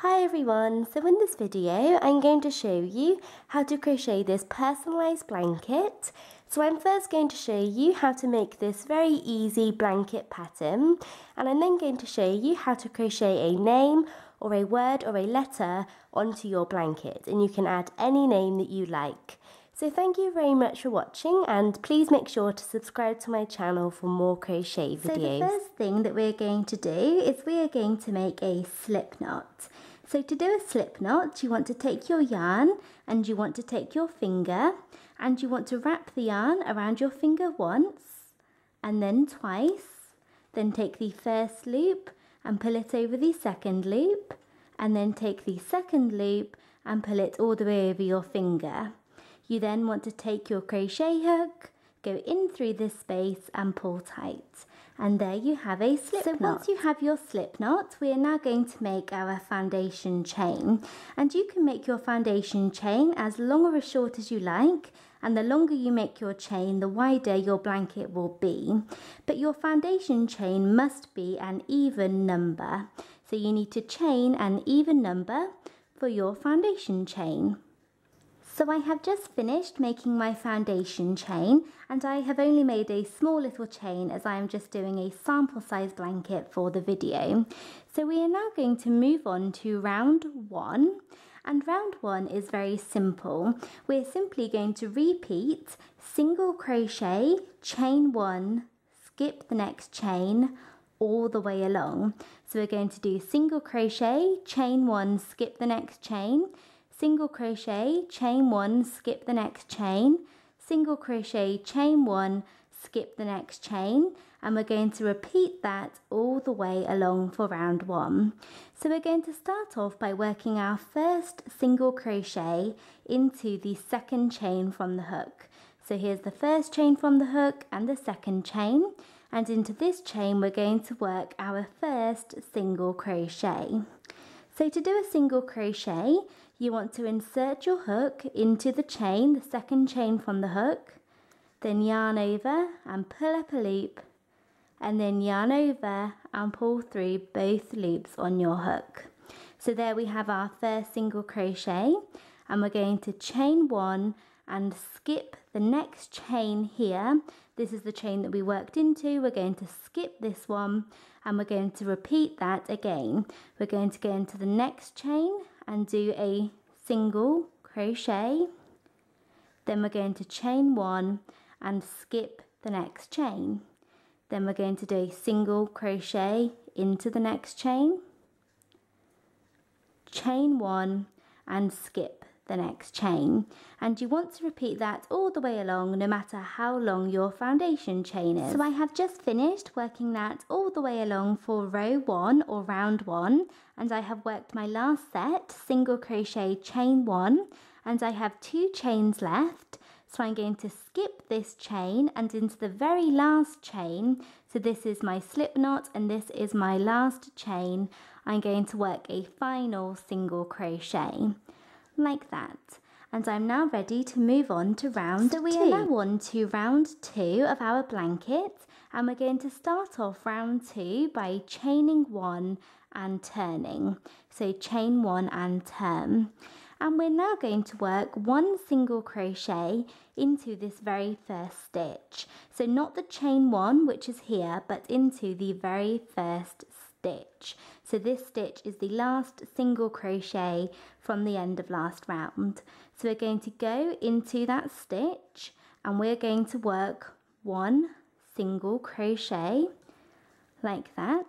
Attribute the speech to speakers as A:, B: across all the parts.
A: Hi everyone, so in this video I'm going to show you how to crochet this personalised blanket. So I'm first going to show you how to make this very easy blanket pattern, and I'm then going to show you how to crochet a name or a word or a letter onto your blanket, and you can add any name that you like. So thank you very much for watching, and please make sure to subscribe to my channel for more crochet videos.
B: So the first thing that we're going to do is we are going to make a slip knot. So to do a slip knot, you want to take your yarn and you want to take your finger and you want to wrap the yarn around your finger once and then twice. Then take the first loop and pull it over the second loop, and then take the second loop and pull it all the way over your finger. You then want to take your crochet hook, go in through this space and pull tight. And there you have a slip knot. So once you have your slip knot, we are now going to make our foundation chain. And you can make your foundation chain as long or as short as you like. And the longer you make your chain, the wider your blanket will be. But your foundation chain must be an even number. So you need to chain an even number for your foundation chain. So I have just finished making my foundation chain, and I have only made a small little chain as I am just doing a sample size blanket for the video. So we are now going to move on to round one, and round one is very simple. We're simply going to repeat single crochet, chain one, skip the next chain all the way along. So we're going to do single crochet, chain one, skip the next chain, single crochet, chain one, skip the next chain, single crochet, chain one, skip the next chain, and we're going to repeat that all the way along for round one. So we're going to start off by working our first single crochet into the second chain from the hook. So here's the first chain from the hook and the second chain, and into this chain we're going to work our first single crochet. So to do a single crochet, you want to insert your hook into the chain, the second chain from the hook, then yarn over and pull up a loop, and then yarn over and pull through both loops on your hook. So there we have our first single crochet, and we're going to chain one and skip the next chain here. This is the chain that we worked into. We're going to skip this one and we're going to repeat that again. We're going to go into the next chain and do a single crochet, then we're going to chain one and skip the next chain, then we're going to do a single crochet into the next chain, chain one and skip the next chain. And you want to repeat that all the way along, no matter how long your foundation chain is. So I have just finished working that all the way along for row one or round one, and I have worked my last set, single crochet, chain one, and I have two chains left. So I'm going to skip this chain and into the very last chain. So this is my slip knot and this is my last chain. I'm going to work a final single crochet like that. And I'm now ready to move on to round two. So we are now on to round two of our blanket, and we're going to start off round two by chaining one and turning. So chain one and turn. And we're now going to work one single crochet into this very first stitch. So not the chain one, which is here, but into the very first stitch. So this stitch is the last single crochet from the end of last round. So we're going to go into that stitch and we're going to work one single crochet like that.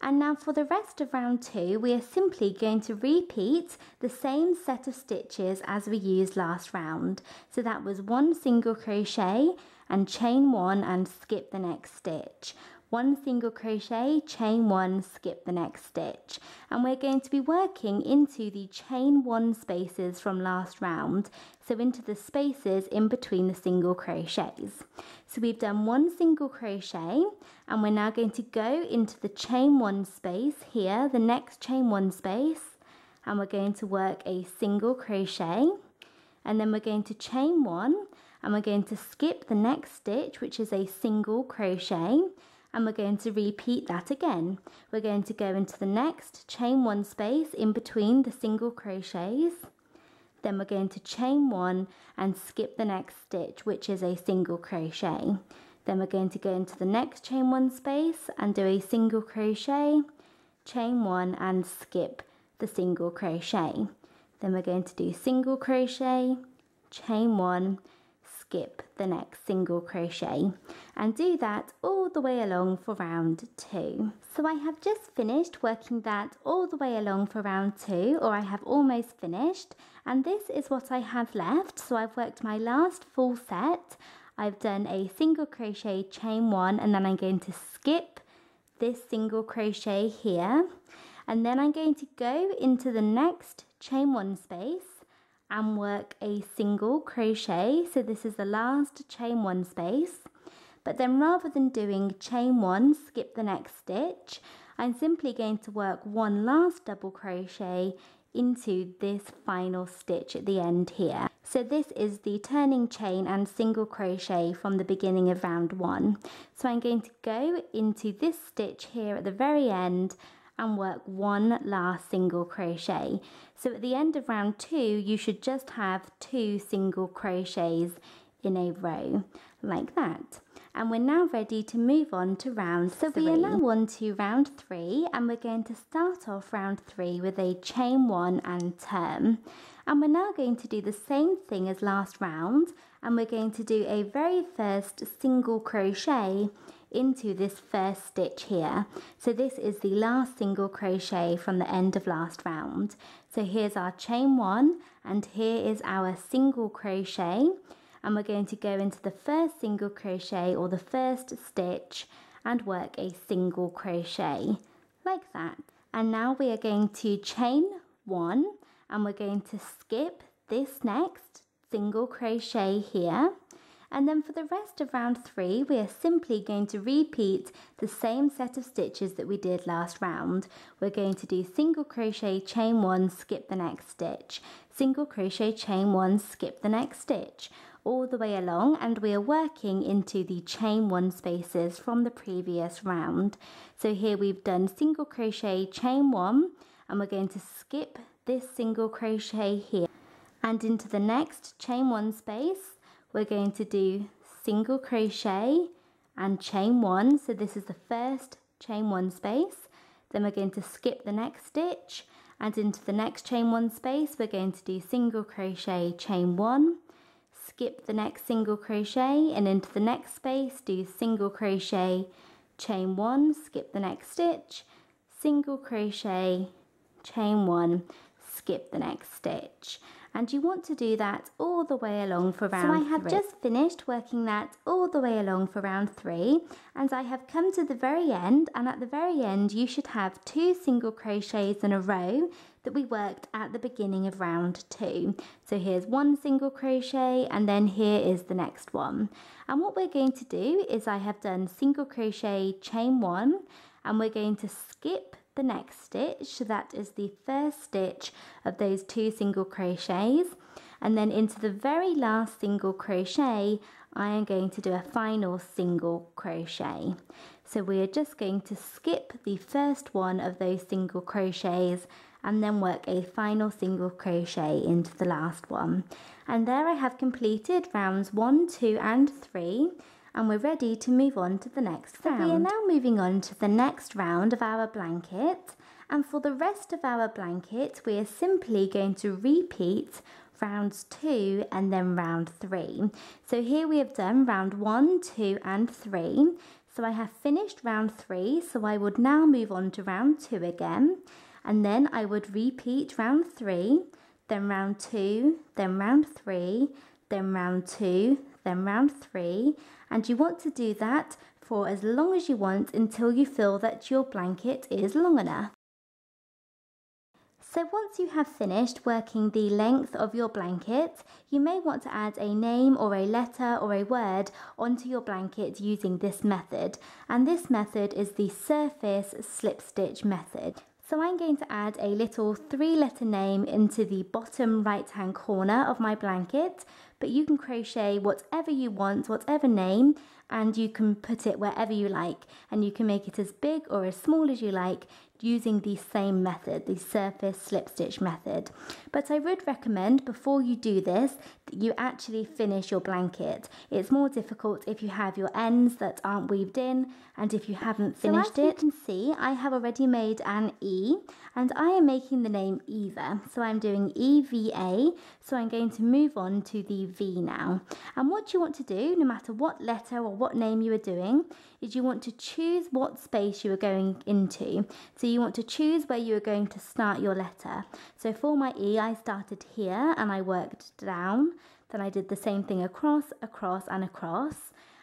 B: And now for the rest of round two, we are simply going to repeat the same set of stitches as we used last round. So that was one single crochet and chain one and skip the next stitch. One single crochet, chain one, skip the next stitch. And we're going to be working into the chain one spaces from last round, so into the spaces in between the single crochets. So we've done one single crochet, and we're now going to go into the chain one space here, the next chain one space, and we're going to work a single crochet, and then we're going to chain one, and we're going to skip the next stitch, which is a single crochet, and we're going to repeat that again. We're going to go into the next, chain 1 space in between the single crochets, then we're going to chain 1 and skip the next stitch, which is a single crochet. Then we're going to go into the next chain 1 space and do a single crochet, chain 1 and skip the single crochet. Then we're going to do single crochet, chain 1, skip the next single crochet, and do that all the way along for round 2. So I have just finished working that all the way along for round 2, or I have almost finished, and this is what I have left. So I've worked my last full set. I've done a single crochet, chain 1, and then I'm going to skip this single crochet here, and then I'm going to go into the next chain 1 space and work a single crochet. So this is the last chain 1 space, but then rather than doing chain 1, skip the next stitch, I'm simply going to work one last double crochet into this final stitch at the end here. So this is the turning chain and single crochet from the beginning of round 1. So I'm going to go into this stitch here at the very end and work one last single crochet. So at the end of round 2, you should just have 2 single crochets in a row like that. And we're now ready to move on to round 3. So we are now on to round 3, and we're going to start off round 3 with a chain 1 and turn. And we're now going to do the same thing as last round, and we're going to do a very first single crochet into this first stitch here. So this is the last single crochet from the end of last round. So here's our chain 1, and here is our single crochet, and we're going to go into the first single crochet or the first stitch and work a single crochet like that. And now we are going to chain 1, and we're going to skip this next single crochet here. And then for the rest of round 3, we are simply going to repeat the same set of stitches that we did last round. We're going to do single crochet, chain 1, skip the next stitch, single crochet, chain 1, skip the next stitch, all the way along, and we are working into the chain 1 spaces from the previous round. So here we've done single crochet, chain 1, and we're going to skip this single crochet here, and into the next chain 1 space we're going to do single crochet and chain 1. So this is the first chain 1 space. Then we're going to skip the next stitch, and into the next chain 1 space we're going to do single crochet, chain 1, skip the next single crochet, and into the next space do single crochet, chain 1, skip the next stitch, single crochet, chain 1, skip the next stitch. And you want to do that all the way along for round 3. So I have just finished working that all the way along for round 3, and I have come to the very end, and at the very end you should have 2 single crochets in a row that we worked at the beginning of round 2. So here's one single crochet, and then here is the next one. And what we're going to do is I have done single crochet, chain 1, and we're going to skip the next stitch. So that is the first stitch of those 2 single crochets, and then into the very last single crochet I am going to do a final single crochet. So we are just going to skip the first one of those single crochets and then work a final single crochet into the last one. And there I have completed rounds 1, 2 and 3, and we're ready to move on to the next round. So we are now moving on to the next round of our blanket, and for the rest of our blanket we are simply going to repeat rounds 2 and then round 3. So here we have done round 1, 2 and 3. So I have finished round 3, so I would now move on to round 2 again, and then I would repeat round 3, then round 2, then round 3, then round 2, then round 3, and you want to do that for as long as you want until you feel that your blanket is long enough. So once you have finished working the length of your blanket, you may want to add a name or a letter or a word onto your blanket using this method, and this method is the surface slip stitch method. So I'm going to add a little 3-letter name into the bottom right hand corner of my blanket, but you can crochet whatever you want, whatever name, and you can put it wherever you like, and you can make it as big or as small as you like using the same method, the surface slip stitch method. But I would recommend before you do this that you actually finish your blanket. It's more difficult if you have your ends that aren't weaved in and if you haven't finished it. So as you can see, I have already made an E, and I am making the name Eva. So I'm doing EVA, so I'm going to move on to the V now. And what you want to do, no matter what letter or what name you are doing, is you want to choose what space you are going into. So you want to choose where you are going to start your letter. So for my E, I started here and I worked down. Then I did the same thing across, across and across.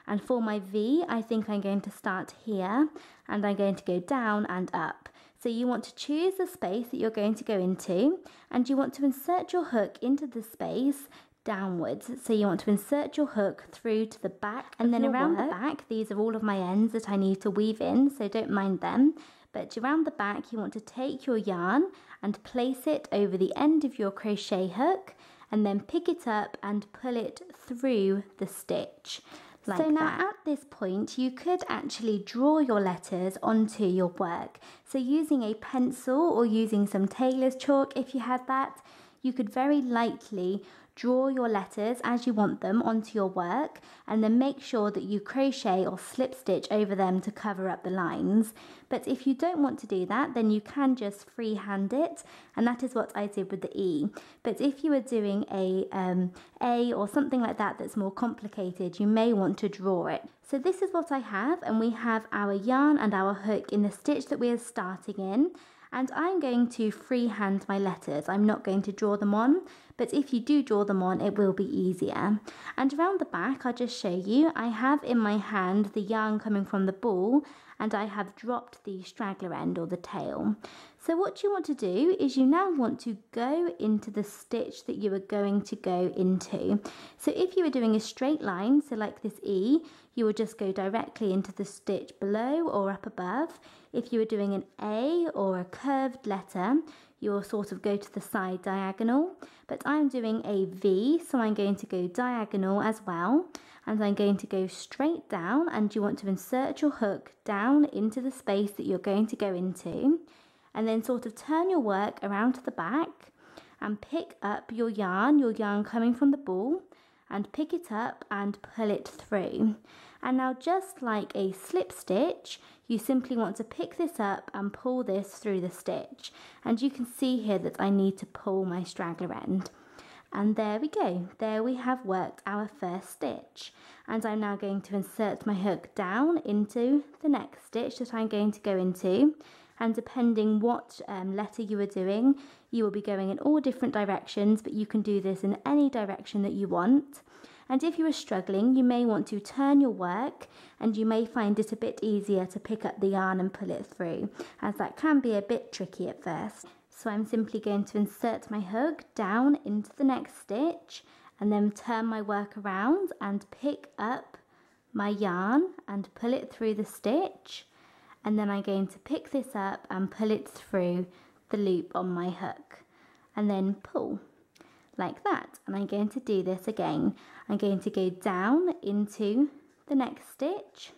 B: And for my V, I think I'm going to start here and I'm going to go down and up. So you want to choose the space that you're going to go into, and you want to insert your hook into the space downwards. So you want to insert your hook through to the back, and then around the back, these are all of my ends that I need to weave in, so don't mind them. But around the back, you want to take your yarn and place it over the end of your crochet hook, and then pick it up and pull it through the stitch. So now at this point you could actually draw your letters onto your work. So using a pencil or using some tailor's chalk, if you had that, you could very lightly draw your letters as you want them onto your work, and then make sure that you crochet or slip stitch over them to cover up the lines. But if you don't want to do that, then you can just freehand it, and that is what I did with the E. But if you are doing A or something like that that's more complicated, you may want to draw it. So this is what I have, and we have our yarn and our hook in the stitch that we are starting in. And I'm going to freehand my letters. I'm not going to draw them on, but if you do draw them on, it will be easier. And around the back, I'll just show you, I have in my hand the yarn coming from the ball, and I have dropped the straggler end or the tail. So what you want to do is you now want to go into the stitch that you are going to go into. So if you were doing a straight line, so like this E, you would just go directly into the stitch below or up above. If you were doing an A or a curved letter, you'll sort of go to the side diagonal. But I'm doing a V, so I'm going to go diagonal as well. And I'm going to go straight down, and you want to insert your hook down into the space that you're going to go into. And then sort of turn your work around to the back and pick up your yarn coming from the ball, and pick it up and pull it through. And now just like a slip stitch, you simply want to pick this up and pull this through the stitch. And you can see here that I need to pull my straggler end. And there we go, there we have worked our first stitch. And I'm now going to insert my hook down into the next stitch that I'm going to go into. And depending what letter you are doing, you will be going in all different directions, but you can do this in any direction that you want. And if you are struggling, you may want to turn your work, and you may find it a bit easier to pick up the yarn and pull it through, as that can be a bit tricky at first. So I'm simply going to insert my hook down into the next stitch, and then turn my work around and pick up my yarn and pull it through the stitch. And then I'm going to pick this up and pull it through the loop on my hook, and then pull like that. And I'm going to do this again. I'm going to go down into the next stitch,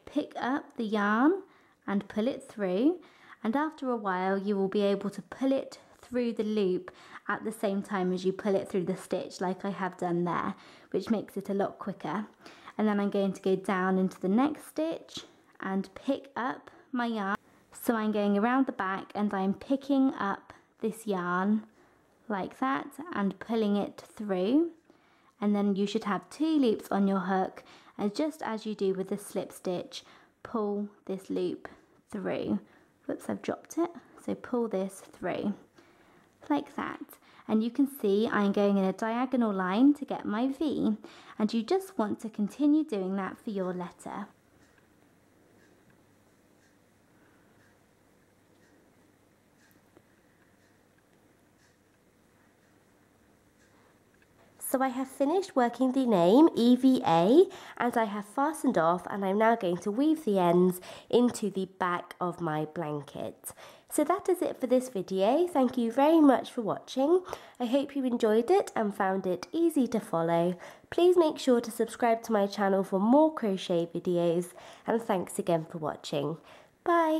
B: pick up the yarn and pull it through, and after a while you will be able to pull it through the loop at the same time as you pull it through the stitch, like I have done there, which makes it a lot quicker. And then I'm going to go down into the next stitch and pick up my yarn. So I'm going around the back and I'm picking up this yarn like that and pulling it through. And then you should have 2 loops on your hook, and just as you do with the slip stitch, pull this loop through. Whoops, I've dropped it. So pull this through like that. And you can see I'm going in a diagonal line to get my V, and you just want to continue doing that for your letter.
A: So I have finished working the name EVA and I have fastened off, and I'm now going to weave the ends into the back of my blanket. So that is it for this video. Thank you very much for watching. I hope you enjoyed it and found it easy to follow. Please make sure to subscribe to my channel for more crochet videos, and thanks again for watching. Bye!